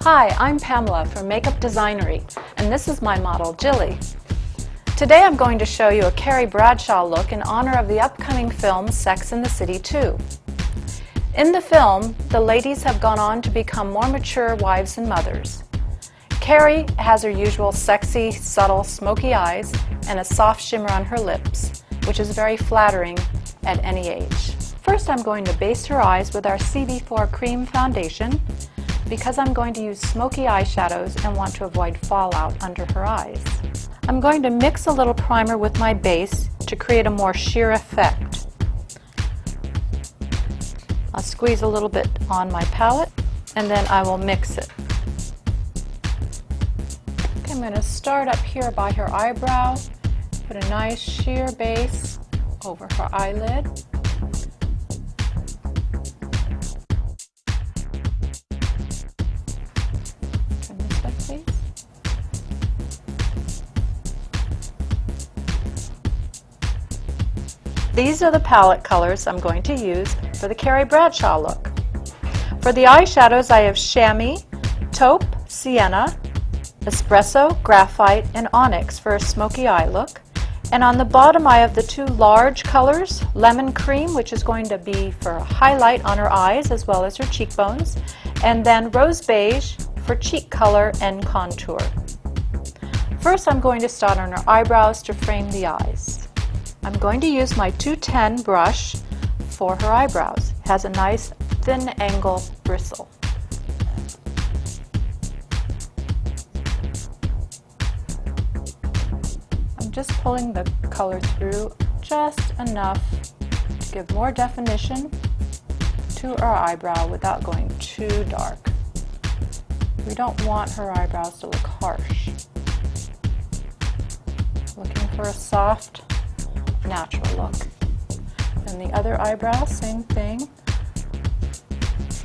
Hi, I'm Pamela from Makeup Designery, and this is my model, Jilly. Today I'm going to show you a Carrie Bradshaw look in honor of the upcoming film Sex and the City 2. In the film, the ladies have gone on to become more mature wives and mothers. Carrie has her usual sexy, subtle, smoky eyes and a soft shimmer on her lips, which is very flattering at any age. First, I'm going to base her eyes with our CB4 Cream Foundation because I'm going to use smoky eyeshadows and want to avoid fallout under her eyes. I'm going to mix a little primer with my base to create a more sheer effect. I'll squeeze a little bit on my palette and then I will mix it. Okay, I'm going to start up here by her eyebrow, put a nice sheer base over her eyelid. Turn this way, please. These are the palette colors I'm going to use for the Carrie Bradshaw look. For the eyeshadows, I have Chamois, Taupe, Sienna, Espresso, Graphite, and Onyx for a smoky eye look. And on the bottom I have the two large colors, Lemon Cream, which is going to be for a highlight on her eyes as well as her cheekbones, and then Rose Beige for cheek color and contour. First I'm going to start on her eyebrows to frame the eyes. I'm going to use my 210 brush for her eyebrows. It has a nice thin angle bristle. I'm just pulling the color through just enough to give more definition to her eyebrow without going too dark. We don't want her eyebrows to look harsh. Looking for a soft, natural look. And the other eyebrow, same thing.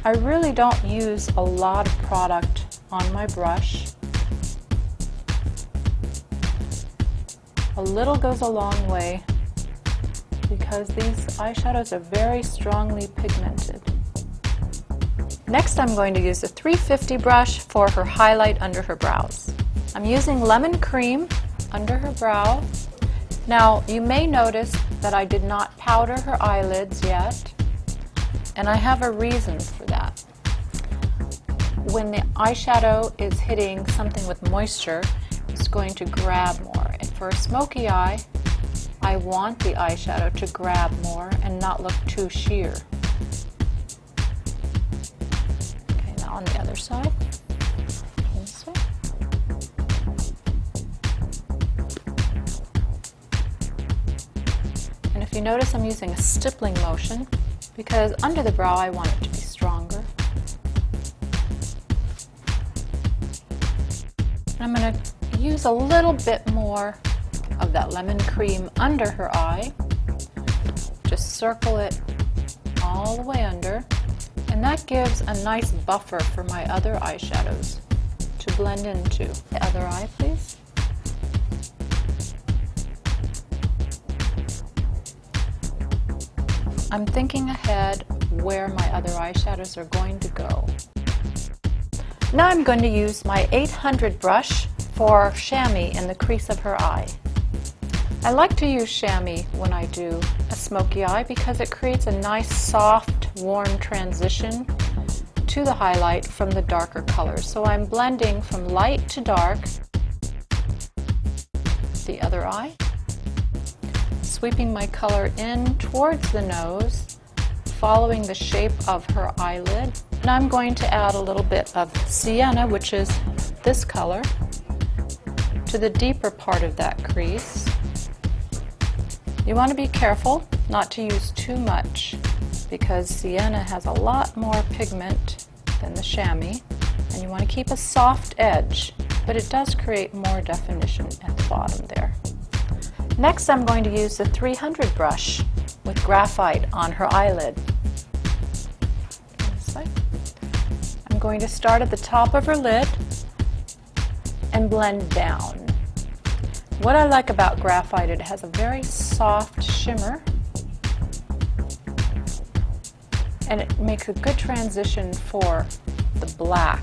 I really don't use a lot of product on my brush. A little goes a long way because these eyeshadows are very strongly pigmented. Next I'm going to use the 350 brush for her highlight under her brows. I'm using Lemon Cream under her brow. Now you may notice that I did not powder her eyelids yet, and I have a reason for that. When the eyeshadow is hitting something with moisture, it's going to grab more. And for a smoky eye, I want the eyeshadow to grab more and not look too sheer. Okay, now on the other side. This way. And if you notice, I'm using a stippling motion because under the brow I want it to be stronger. And I'm going to use a little bit more of that Lemon Cream under her eye. Just circle it all the way under, and that gives a nice buffer for my other eyeshadows to blend into. The other eye, please. I'm thinking ahead where my other eyeshadows are going to go. Now I'm going to use my 800 brush for chamois in the crease of her eye. I like to use chamois when I do a smoky eye because it creates a nice soft, warm transition to the highlight from the darker colors. So I'm blending from light to dark. The other eye. Sweeping my color in towards the nose, following the shape of her eyelid. And I'm going to add a little bit of Sienna, which is this color, to the deeper part of that crease. You want to be careful not to use too much because Sienna has a lot more pigment than the chamois, and you want to keep a soft edge, but it does create more definition at the bottom there. Next I'm going to use the 300 brush with Graphite on her eyelid. I'm going to start at the top of her lid and blend down. What I like about Graphite, it has a very soft shimmer and it makes a good transition for the black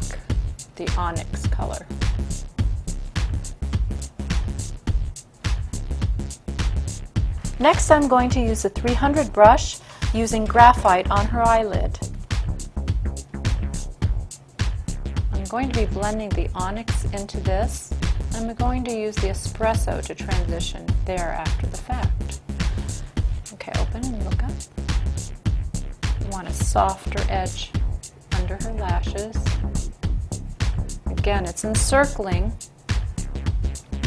the onyx color. Next, I'm going to use the 300 brush using graphite on her eyelid. I'm going to be blending the onyx into this. I'm going to use the espresso to transition there after the fact. Okay, open and look up. You want a softer edge under her lashes. Again, it's encircling.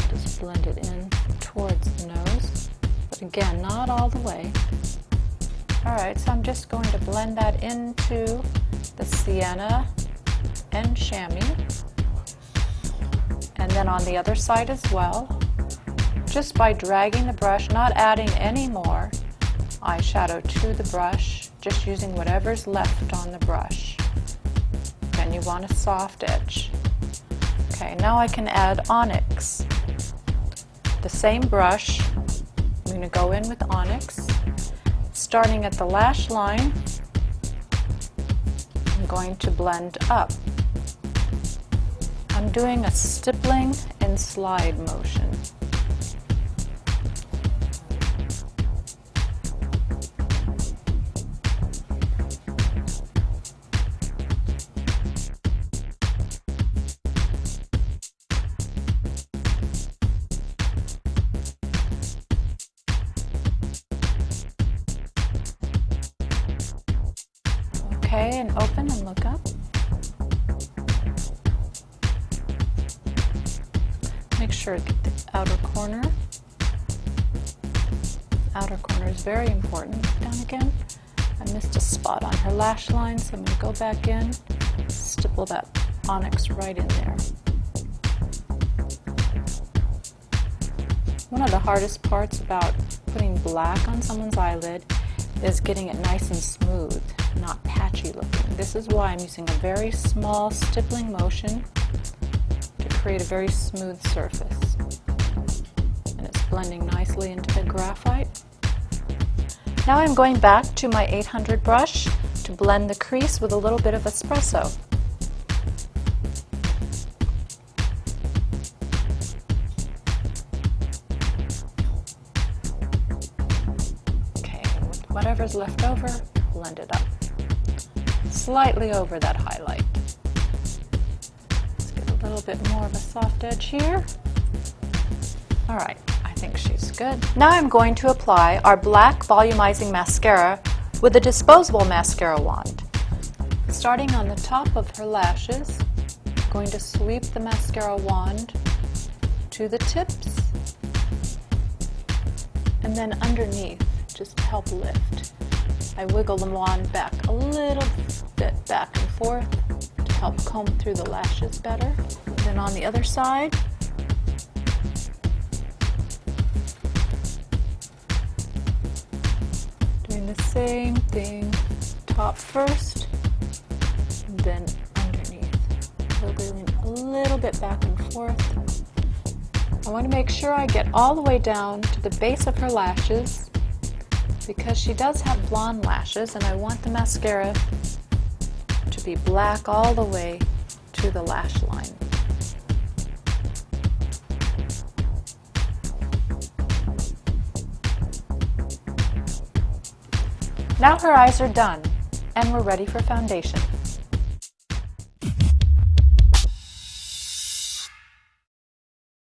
Just blend it in towards the nose. But again, not all the way. Alright, so I'm just going to blend that into the sienna and chamois. And then on the other side as well, just by dragging the brush, not adding any more eyeshadow to the brush, just using whatever's left on the brush. And you want a soft edge. Okay, now I can add onyx. The same brush, I'm going to go in with onyx. Starting at the lash line, I'm going to blend up. I'm doing a stippling and slide motion. Okay, and open and look up. Make sure to get the outer corner. Outer corner is very important. Look down again. I missed a spot on her lash line, so I'm going to go back in, stipple that onyx right in there. One of the hardest parts about putting black on someone's eyelid is getting it nice and smooth, not patchy looking. This is why I'm using a very small stippling motion to create a very smooth surface. And it's blending nicely into the graphite. Now I'm going back to my 800 brush to blend the crease with a little bit of espresso. Okay, with whatever's left over, blend it up. Slightly over that highlight. Let's get a little bit more of a soft edge here. All right, I think she's good. Now I'm going to apply our black volumizing mascara with a disposable mascara wand. Starting on the top of her lashes, I'm going to sweep the mascara wand to the tips and then underneath, just to help lift. I wiggle the wand back a little bit back and forth to help comb through the lashes better. And then on the other side, doing the same thing, top first, and then underneath. Wiggling a little bit back and forth. I want to make sure I get all the way down to the base of her lashes, because she does have blonde lashes and I want the mascara to be black all the way to the lash line. Now her eyes are done and we're ready for foundation.